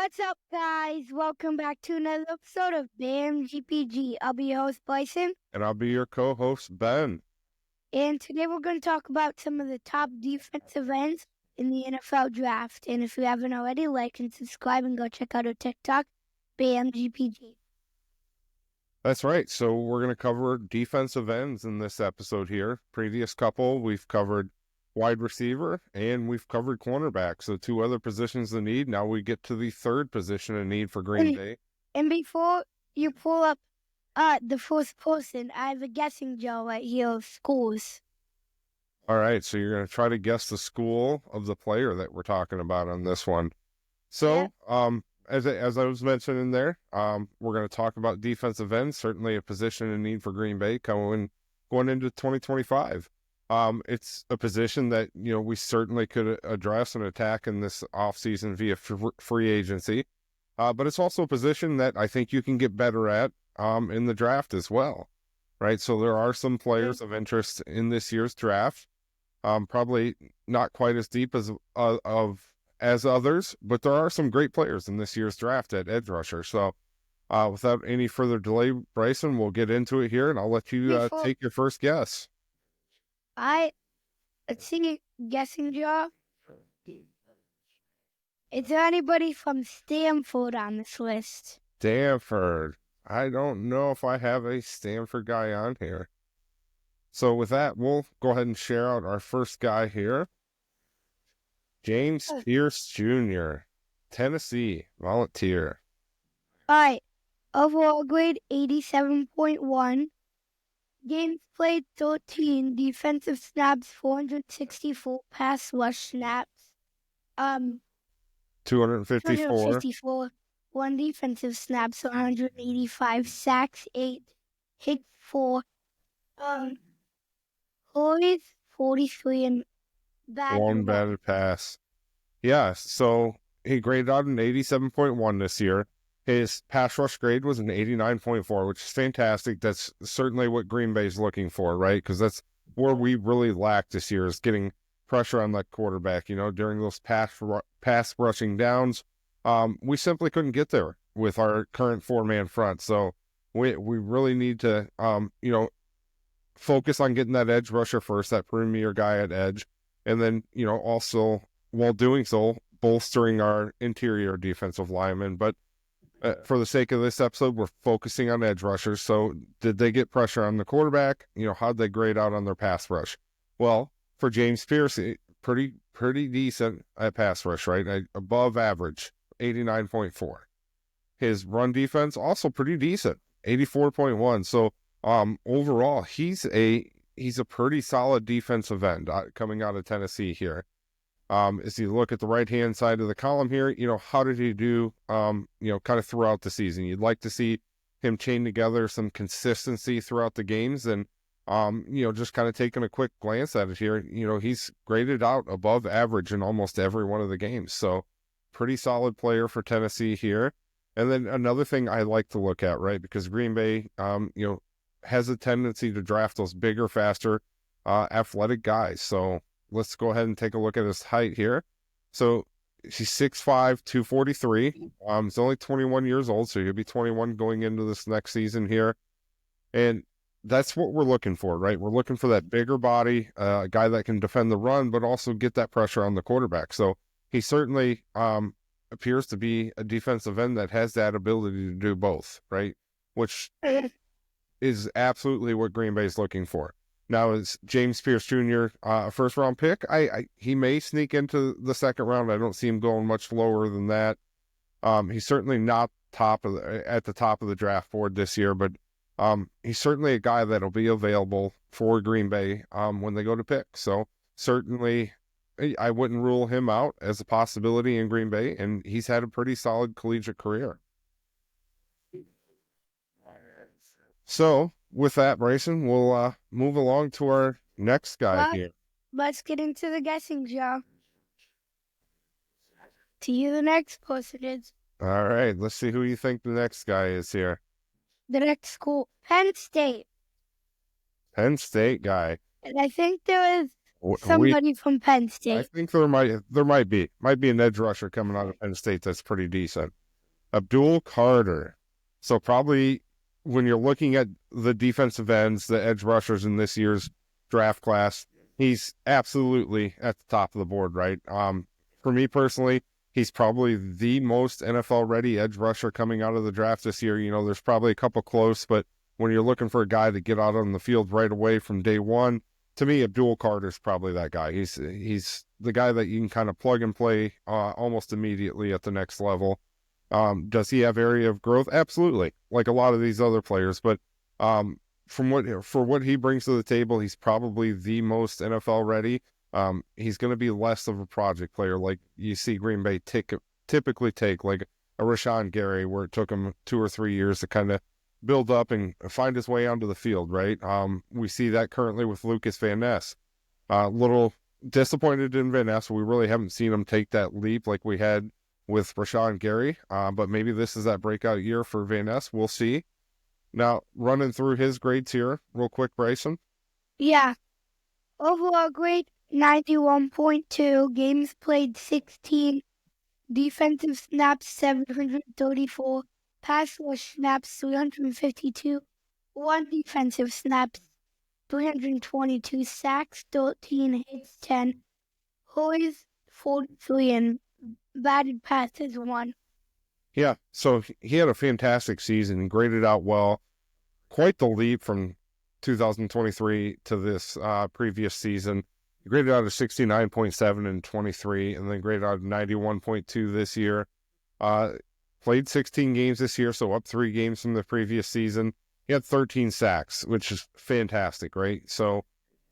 What's up, guys? Welcome back to another episode of BAM GPG. I'll be your host, Bryson. And I'll be your co-host, Ben. And today we're going to talk about some of the top defensive ends in the NFL draft. And if you haven't already, like and subscribe and go check out our TikTok, BAM GPG. That's right. So we're going to cover defensive ends in this episode here. Previous couple, we've covered wide receiver and we've covered cornerback. So two other positions of need. Now we get to the third position of need for Green Bay. And before you pull up the first person, I have a guessing jar right here of schools. All right. So you're going to try to guess the school of the player that we're talking about on this one. So, Yep. as I was mentioning there, we're going to talk about defensive ends, certainly a position in need for Green Bay going into 2025. It's a position that, we certainly could address and attack in this offseason via free agency. But it's also a position that I think you can get better at in the draft as well, right? So there are some players of interest in this year's draft, probably not quite as deep as others, but there are some great players in this year's draft at edge rusher. So without any further delay, Bryson, we'll get into it here, and I'll let you take your first guess. Let's see, guessing jar. Is there anybody from Stanford on this list? Stanford. I don't know if I have a Stanford guy on here. So with that, we'll go ahead and share out our first guy here. James Pierce Jr., Tennessee Volunteer. All right. Overall grade 87.1. Games played 13. Defensive snaps 464. Pass rush snaps 254. 1 defensive snaps 185. Sacks 8. Hits 4. Hurries 43 and One batted pass. Yeah, so he graded out an 87.1 this year. His pass rush grade was an 89.4, which is fantastic. That's certainly what Green Bay's looking for, right? Because that's where we really lack this year, is getting pressure on that quarterback. During those pass rushing downs, we simply couldn't get there with our current four-man front. So we really need to, focus on getting that edge rusher first, that premier guy at edge. And then, also, while doing so, bolstering our interior defensive linemen. But for the sake of this episode, we're focusing on edge rushers. So did they get pressure on the quarterback? How'd they grade out on their pass rush? Well, for James Pierce, pretty decent at pass rush, right? Above average, 89.4. His run defense, also pretty decent, 84.1. So overall, he's a pretty solid defensive end coming out of Tennessee here. As you look at the right-hand side of the column here, how did he do, kind of throughout the season? You'd like to see him chain together some consistency throughout the games. And, just kind of taking a quick glance at it here, he's graded out above average in almost every one of the games. So pretty solid player for Tennessee here. And then another thing I like to look at, right, because Green Bay, has a tendency to draft those bigger, faster, athletic guys. So let's go ahead and take a look at his height here. So he's 6'5", 243. He's only 21 years old, so he'll be 21 going into this next season here. And that's what we're looking for, right? We're looking for that bigger body, a guy that can defend the run, but also get that pressure on the quarterback. So he certainly appears to be a defensive end that has that ability to do both, right? Which is absolutely what Green Bay is looking for. Now, is James Pierce Jr. A first-round pick? He may sneak into the second round. I don't see him going much lower than that. He's certainly not at the top of the draft board this year, but he's certainly a guy that'll be available for Green Bay when they go to pick. So certainly, I wouldn't rule him out as a possibility in Green Bay, and he's had a pretty solid collegiate career. So, with that, Bryson, we'll move along to our next guy here. Let's get into the guessing jar. To you, the next person is. All right, let's see who you think the next guy is here. The next school, Penn State. Penn State guy. And I think there is We Somebody from Penn I State. think there might be an edge rusher coming out of Penn State that's pretty decent. Abdul Carter. So probably when you're looking at the defensive ends, the edge rushers in this year's draft class, he's absolutely at the top of the board, right? For me personally, he's probably the most NFL ready edge rusher coming out of the draft this year. You know, there's probably a couple close, but when you're looking for a guy to get out on the field right away from day one, to me, Abdul Carter's probably that guy. He's the guy that you can kind of plug and play almost immediately at the next level. Does he have area of growth? Absolutely, like a lot of these other players. But for what he brings to the table, he's probably the most NFL ready. He's going to be less of a project player like you see Green Bay typically take, like a Rashawn Gary, where it took him 2 or 3 years to kind of build up and find his way onto the field, right? We see that currently with Lucas Van Ness. Little disappointed in Van Ness. We really haven't seen him take that leap like we had with Rashawn Gary, but maybe this is that breakout year for Van Ness. We'll see. Now, running through his grades here real quick, Bryson. Yeah. Overall grade 91.2. Games played 16. Defensive snaps 734. Pass rush snaps 352. One defensive snaps 322. Sacks 13. Hits 10. Hurries 43 and batted passes 1. Yeah, so he had a fantastic season, graded out well. Quite the leap from 2023 to this previous season. He graded out a 69.7 in 23, and then graded out a 91.2 this year. Played 16 games this year, so up 3 games from the previous season. He had 13 sacks, which is fantastic, right? So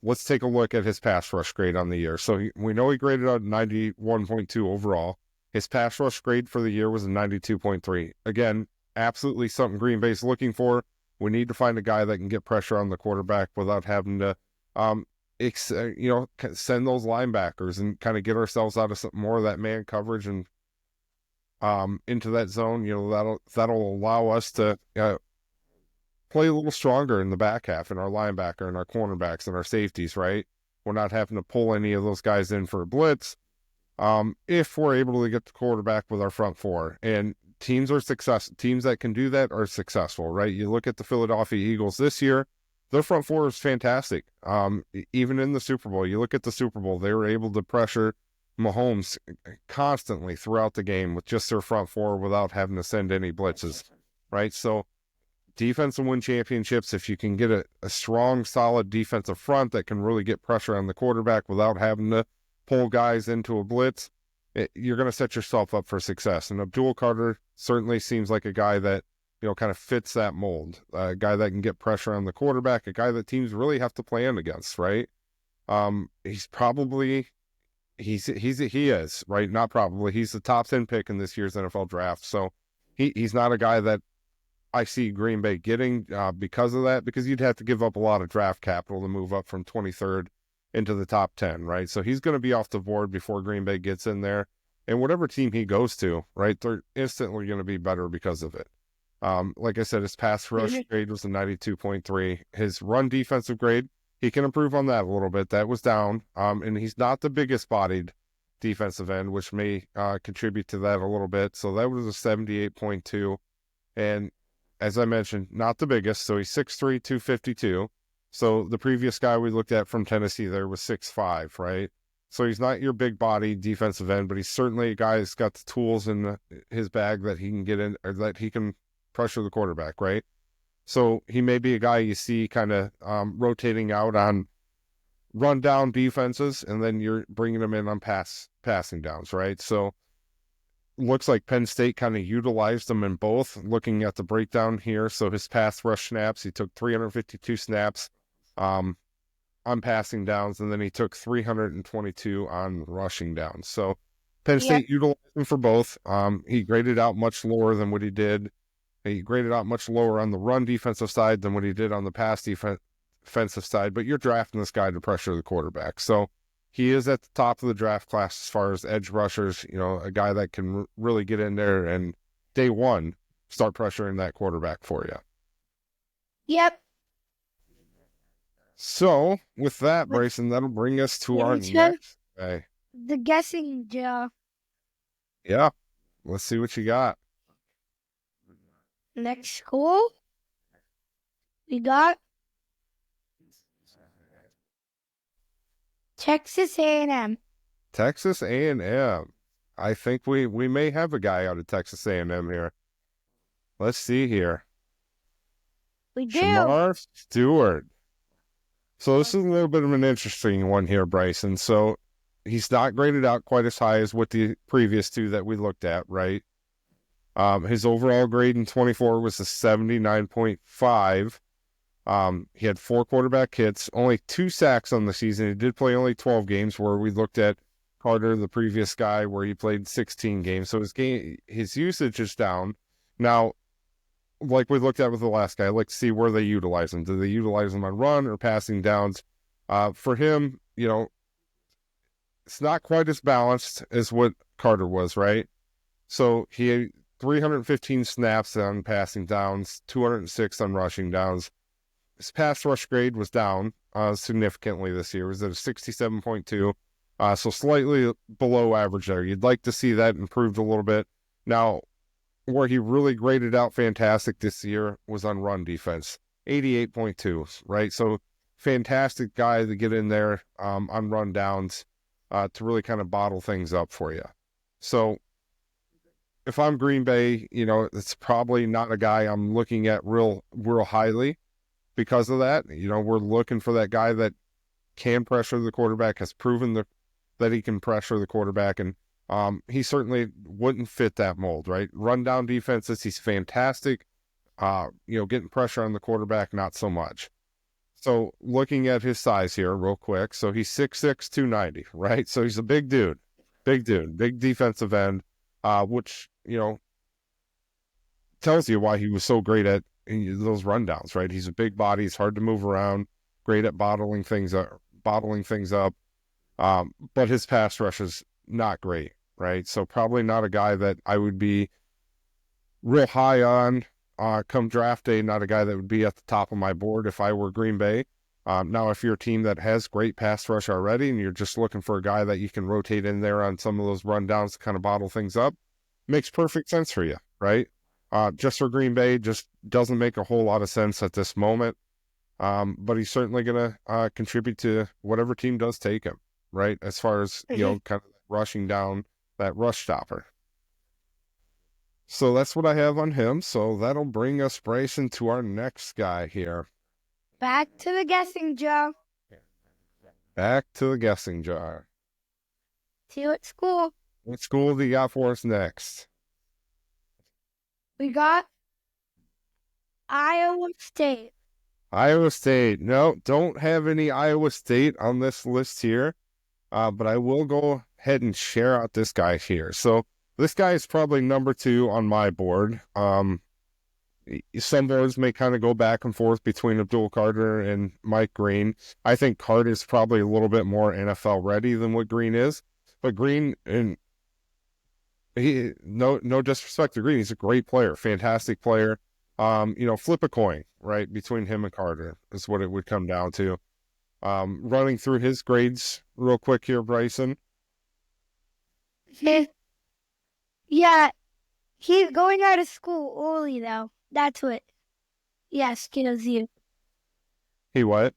let's take a look at his pass rush grade on the year. So we know he graded out 91.2 overall. His pass rush grade for the year was a 92.3. Again, absolutely something Green Bay's looking for. We need to find a guy that can get pressure on the quarterback without having to, send those linebackers and kind of get ourselves out of some more of that man coverage and into that zone. You know, that'll allow us to play a little stronger in the back half and our linebacker and our cornerbacks and our safeties, right? We're not having to pull any of those guys in for a blitz. If we're able to get the quarterback with our front four, and teams that can do that are successful, right? You look at the Philadelphia Eagles this year, their front four is fantastic. Even in the Super Bowl, you look at the Super Bowl, they were able to pressure Mahomes constantly throughout the game with just their front four without having to send any blitzes, right? So defense will win championships if you can get a strong, solid defensive front that can really get pressure on the quarterback without having to pull guys into a blitz. You're going to set yourself up for success. And Abdul Carter certainly seems like a guy that, you know, kind of fits that mold. A guy that can get pressure on the quarterback, a guy that teams really have to plan against, right? He's probably, he is, right? Not probably. He's the top 10 pick in this year's NFL draft. So he's not a guy that I see Green Bay getting because of that, because you'd have to give up a lot of draft capital to move up from 23rd into the top 10, right? So he's going to be off the board before Green Bay gets in there. And whatever team he goes to, right, they're instantly going to be better because of it. Like I said, his pass rush grade was a 92.3. His run defensive grade, he can improve on that a little bit. That was down. And he's not the biggest bodied defensive end, which may contribute to that a little bit. So that was a 78.2. And as I mentioned, not the biggest. So he's 6'3", 252. So the previous guy we looked at from Tennessee there was 6'5", right? So he's not your big body defensive end, but he's certainly a guy who's got the tools in his bag that he can get in, or that he can pressure the quarterback, right? So he may be a guy you see kind of rotating out on run down defenses, and then you're bringing him in on passing downs, right? So looks like Penn State kind of utilized him in both. Looking at the breakdown here, so his pass rush snaps, he took 352 snaps on passing downs, and then he took 322 on rushing downs. So Penn State utilized him for both. He graded out much lower than what he did. He graded out much lower on the run defensive side than what he did on the pass defensive side, but you're drafting this guy to pressure the quarterback. So he is at the top of the draft class as far as edge rushers, you know, a guy that can really get in there and day one start pressuring that quarterback for you. Yep. So with that, Bryson, that'll bring us to our Into next guy. the guessing jar. Yeah, let's see what you got. Next school, we got Texas A&M. Texas A&M. I think we may have a guy out of Texas A&M here. Let's see here. We do. Shamar Stewart. So this is a little bit of an interesting one here, Bryson. So he's not graded out quite as high as what the previous two that we looked at, right? His overall grade in 24 was a 79.5. He had 4 quarterback hits, only 2 sacks on the season. He did play only 12 games, where we looked at Carter, the previous guy, where he played 16 games. So his usage is down. Now, like we looked at with the last guy, I like to see where they utilize him. Do they utilize him on run or passing downs? For him, it's not quite as balanced as what Carter was, right? So he had 315 snaps on passing downs, 206 on rushing downs. His pass rush grade was down significantly this year. It was at a 67.2, so slightly below average there. You'd like to see that improved a little bit. Now, where he really graded out fantastic this year was on run defense, 88.2, right? So fantastic guy to get in there on run downs to really kind of bottle things up for you. So if I'm Green Bay, it's probably not a guy I'm looking at real highly because of that. We're looking for that guy that can pressure the quarterback, has proven that he can pressure the quarterback, and he certainly wouldn't fit that mold, right? Run down defenses, he's fantastic. Getting pressure on the quarterback, not so much. So looking at his size here real quick. So he's 6'6", 290, right? So he's a big dude, big defensive end, which, tells you why he was so great at those rundowns, right? He's a big body. He's hard to move around, great at bottling things up. But his pass rush is not great, right? So probably not a guy that I would be real high on come draft day, not a guy that would be at the top of my board if I were Green Bay. Now, if you're a team that has great pass rush already and you're just looking for a guy that you can rotate in there on some of those rundowns to kind of bottle things up, makes perfect sense for you, right? Just for Green Bay, just doesn't make a whole lot of sense at this moment. But he's certainly going to contribute to whatever team does take him, right? As far as, kind of rushing down that rush stopper. So that's what I have on him. So that'll bring us, Bryson, to our next guy here. Back to the guessing jar. Back to the guessing jar. See what school? What school do you got for us next? We got Iowa State. Iowa State. No, don't have any Iowa State on this list here. But I will go ahead and share out this guy here. So this guy is probably number 2 on my board. Some boards may kind of go back and forth between Abdul Carter and Mike Green. I think Carter is probably a little bit more NFL ready than what Green is. But Green, and no disrespect to Green, he's a great player, fantastic player. Flip a coin, right, between him and Carter is what it would come down to. Running through his grades real quick here, Bryson. Yeah, he's going out of school early, though. That's what, kills you. He what?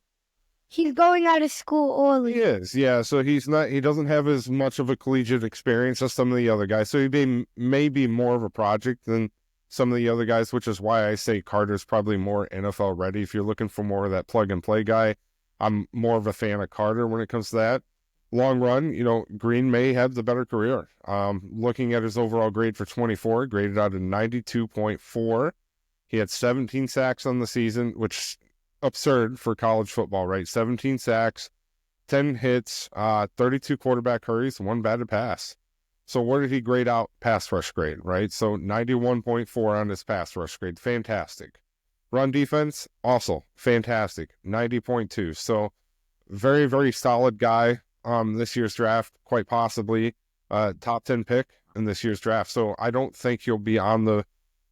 He's going out of school early. He is, yeah. So he doesn't have as much of a collegiate experience as some of the other guys. So he may be more of a project than some of the other guys, which is why I say Carter's probably more NFL ready. If you're looking for more of that plug and play guy, I'm more of a fan of Carter when it comes to that. Long run, Green may have the better career. Looking at his overall grade for 24, graded out at 92.4. He had 17 sacks on the season, which is absurd for college football, right? 17 sacks, 10 hits, 32 quarterback hurries, 1 batted pass. So where did he grade out pass rush grade, right? So 91.4 on his pass rush grade. Fantastic. Run defense, also fantastic. 90.2. So very, very solid guy. This year's draft, quite possibly top 10 pick in this year's draft. So I don't think he'll be on the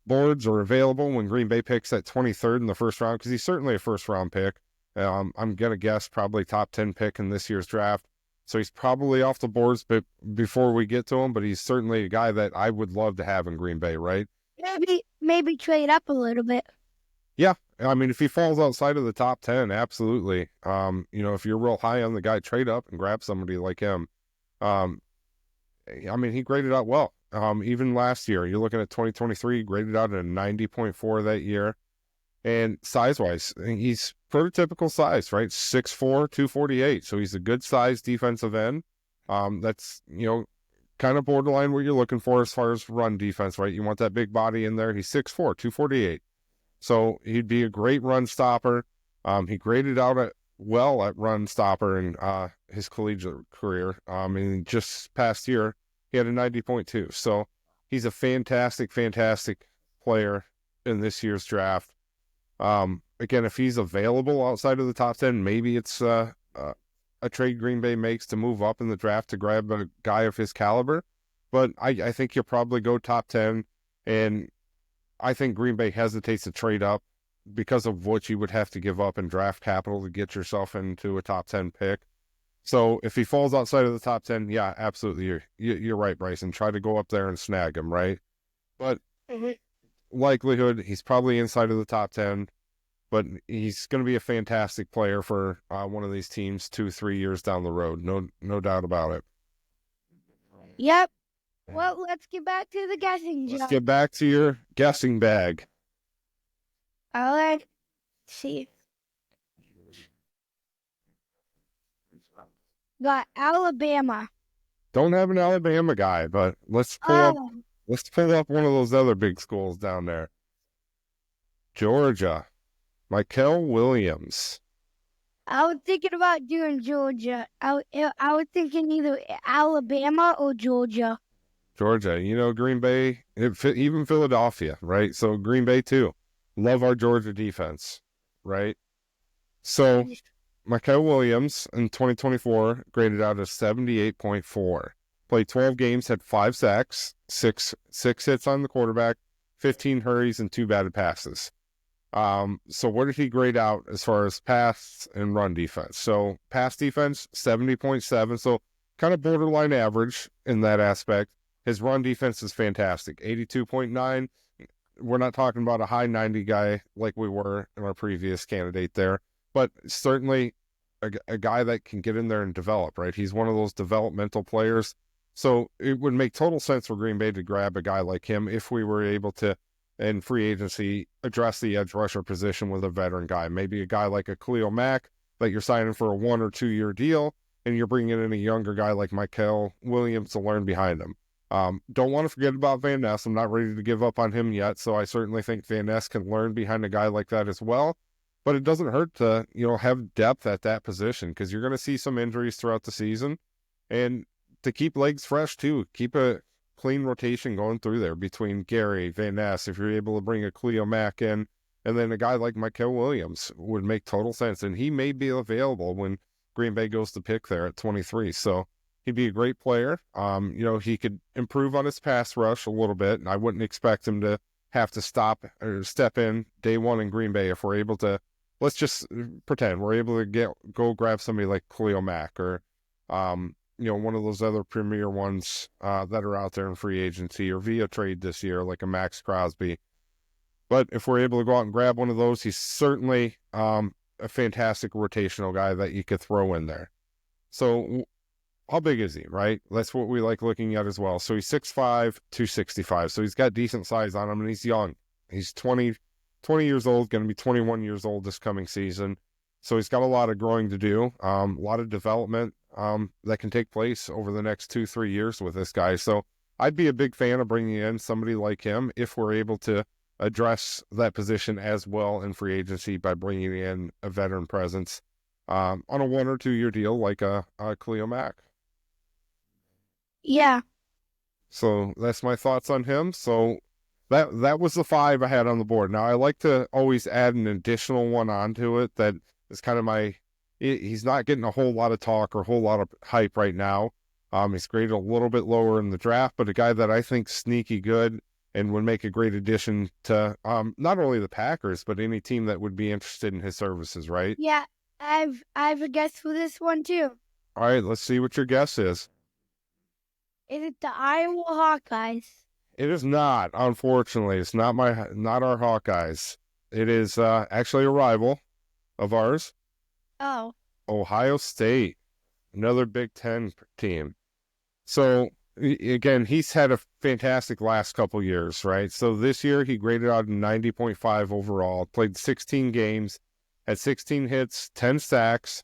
boards or available when Green Bay picks at 23rd in the first round, because he's certainly a first round pick. I'm gonna guess probably top 10 pick in this year's draft. So he's probably off the boards, but before we get to him, but he's certainly a guy that I would love to have in Green Bay, right? Maybe trade up a little bit. Yeah, I mean, if he falls outside of the top 10, absolutely. If you're real high on the guy, trade up and grab somebody like him. Um, I mean, he graded out well. Even last year, you're looking at 2023, graded out at a 90.4 that year. And size-wise, he's prototypical size, right? 6'4", 248. So he's a good size defensive end. That's, kind of borderline what you're looking for as far as run defense, right? You want that big body in there. He's 6'4", 248. So he'd be a great run stopper. He graded out well at run stopper in his collegiate career. And just past year, he had a 90.2. So he's a fantastic, fantastic player in this year's draft. Again, if he's available outside of the top 10, maybe it's a trade Green Bay makes to move up in the draft to grab a guy of his caliber. But I think you'll probably go top 10, and I think Green Bay hesitates to trade up because of what you would have to give up in draft capital to get yourself into a top 10 pick. So if he falls outside of the top 10, yeah, absolutely. You're right, Bryson. Try to go up there and snag him, right? But likelihood, he's probably inside of the top 10, but he's going to be a fantastic player for one of these teams 2-3 years down the road. No doubt about it. Yep. Well, let's get back to the guessing job. Let's get back to your guessing bag. All right. See. Got Alabama. Don't have an Alabama guy, but let's pull up one of those other big schools down there. Georgia. Mykel Williams. I was thinking about doing Georgia. I was thinking either Alabama or Georgia. Georgia, Green Bay, even Philadelphia, right? So Green Bay too. Love our Georgia defense, right? So Mykel Williams in 2024 graded out as 78.4. Played 12 games, had 5 sacks, six hits on the quarterback, 15 hurries, and 2 batted passes. So what did he grade out as far as pass and run defense? So pass defense, 70.7. So kind of borderline average in that aspect. His run defense is fantastic, 82.9. We're not talking about a high 90 guy like we were in our previous candidate there, but certainly a guy that can get in there and develop, right? He's one of those developmental players. So it would make total sense for Green Bay to grab a guy like him if we were able to, in free agency, address the edge rusher position with a veteran guy. Maybe a guy like a Khalil Mack that you're signing for a 1 or 2 year deal, and you're bringing in a younger guy like Mykel Williams to learn behind him. Don't want to forget about Van Ness. I'm not ready to give up on him yet, so I certainly think Van Ness can learn behind a guy like that as well. But it doesn't hurt to, have depth at that position, because you're going to see some injuries throughout the season. And to keep legs fresh too, keep a clean rotation going through there between Gary, Van Ness. If you're able to bring a Khalil Mack in, and then a guy like Mykel Williams would make total sense. And he may be available when Green Bay goes to pick there at 23. So he'd be a great player. He could improve on his pass rush a little bit, and I wouldn't expect him to have to stop or step in day one in Green Bay if we're able to. Let's just pretend we're able to go grab somebody like Khalil Mack or, one of those other premier ones that are out there in free agency or via trade this year, like a Max Crosby. But if we're able to go out and grab one of those, he's certainly a fantastic rotational guy that you could throw in there. So how big is he, right? That's what we like looking at as well. So he's 6'5", 265. So he's got decent size on him, and he's young. He's 20 years old, going to be 21 years old this coming season. So he's got a lot of growing to do, a lot of development that can take place over the next 2-3 years with this guy. So I'd be a big fan of bringing in somebody like him if we're able to address that position as well in free agency by bringing in a veteran presence on a 1 or 2 year deal like a Khalil Mack. Yeah. So that's my thoughts on him. So that was the 5 I had on the board. Now I like to always add an additional one onto it that is kind of he's not getting a whole lot of talk or a whole lot of hype right now. He's graded a little bit lower in the draft, but a guy that I think sneaky good and would make a great addition to not only the Packers, but any team that would be interested in his services, right? Yeah. I've a guess for this one too. All right, let's see what your guess is. Is it the Iowa Hawkeyes? It is not, unfortunately. It's not our Hawkeyes. It is actually a rival of ours, Oh, Ohio State, another Big Ten team. So again, he's had a fantastic last couple years, right? So this year he graded out 90.5 overall, played 16 games, had 16 hits, 10 sacks,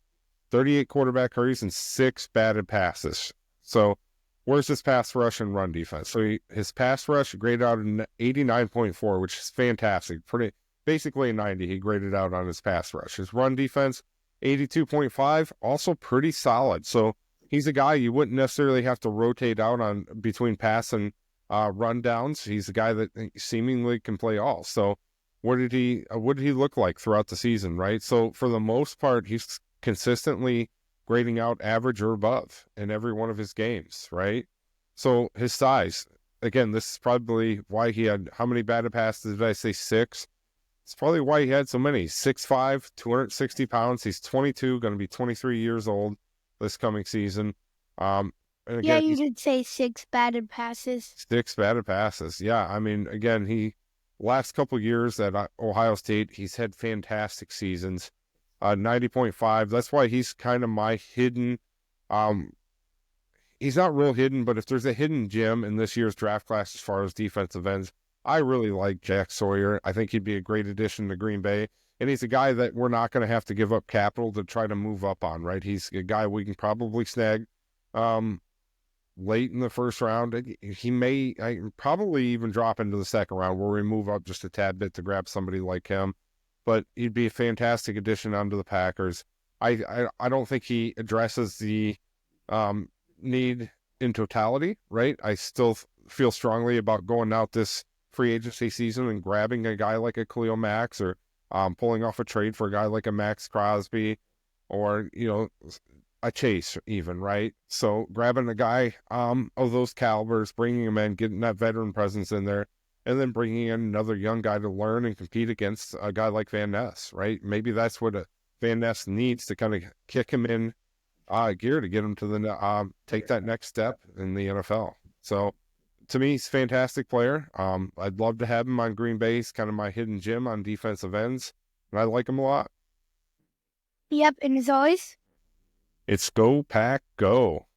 38 quarterback hurries, and 6 batted passes. So where's his pass rush and run defense? So his pass rush graded out an 89.4, which is fantastic. Basically a 90 he graded out on his pass rush. His run defense, 82.5, also pretty solid. So he's a guy you wouldn't necessarily have to rotate out on between pass and run downs. He's a guy that seemingly can play all. So what did he look like throughout the season, right? So for the most part, he's consistently grading out average or above in every one of his games, right? So his size, again, this is probably why he had, how many batted passes did I say? 6. It's probably why he had so many. 6'5", 260 pounds. He's 22, going to be 23 years old this coming season. And again, yeah, you did say 6 batted passes. 6 batted passes. Yeah, I mean, again, last couple years at Ohio State, he's had fantastic seasons. 90.5. That's why he's kind of my hidden. He's not real hidden, but if there's a hidden gem in this year's draft class as far as defensive ends, I really like Jack Sawyer. I think he'd be a great addition to Green Bay. And he's a guy that we're not going to have to give up capital to try to move up on, right? He's a guy we can probably snag late in the first round. He may probably even drop into the second round where we move up just a tad bit to grab somebody like him. But he'd be a fantastic addition onto the Packers. I don't think he addresses the need in totality, right? I still feel strongly about going out this free agency season and grabbing a guy like a Khalil Max or pulling off a trade for a guy like a Max Crosby or, a Chase even, right? So grabbing a guy of those calibers, bringing him in, getting that veteran presence in there, and then bringing in another young guy to learn and compete against a guy like Van Ness, right? Maybe that's what Van Ness needs to kind of kick him in gear to get him to the take that next step in the NFL. So to me, he's a fantastic player. I'd love to have him on Green Bay. He's kind of my hidden gem on defensive ends, and I like him a lot. Yep, and as always, It's Go Pack Go.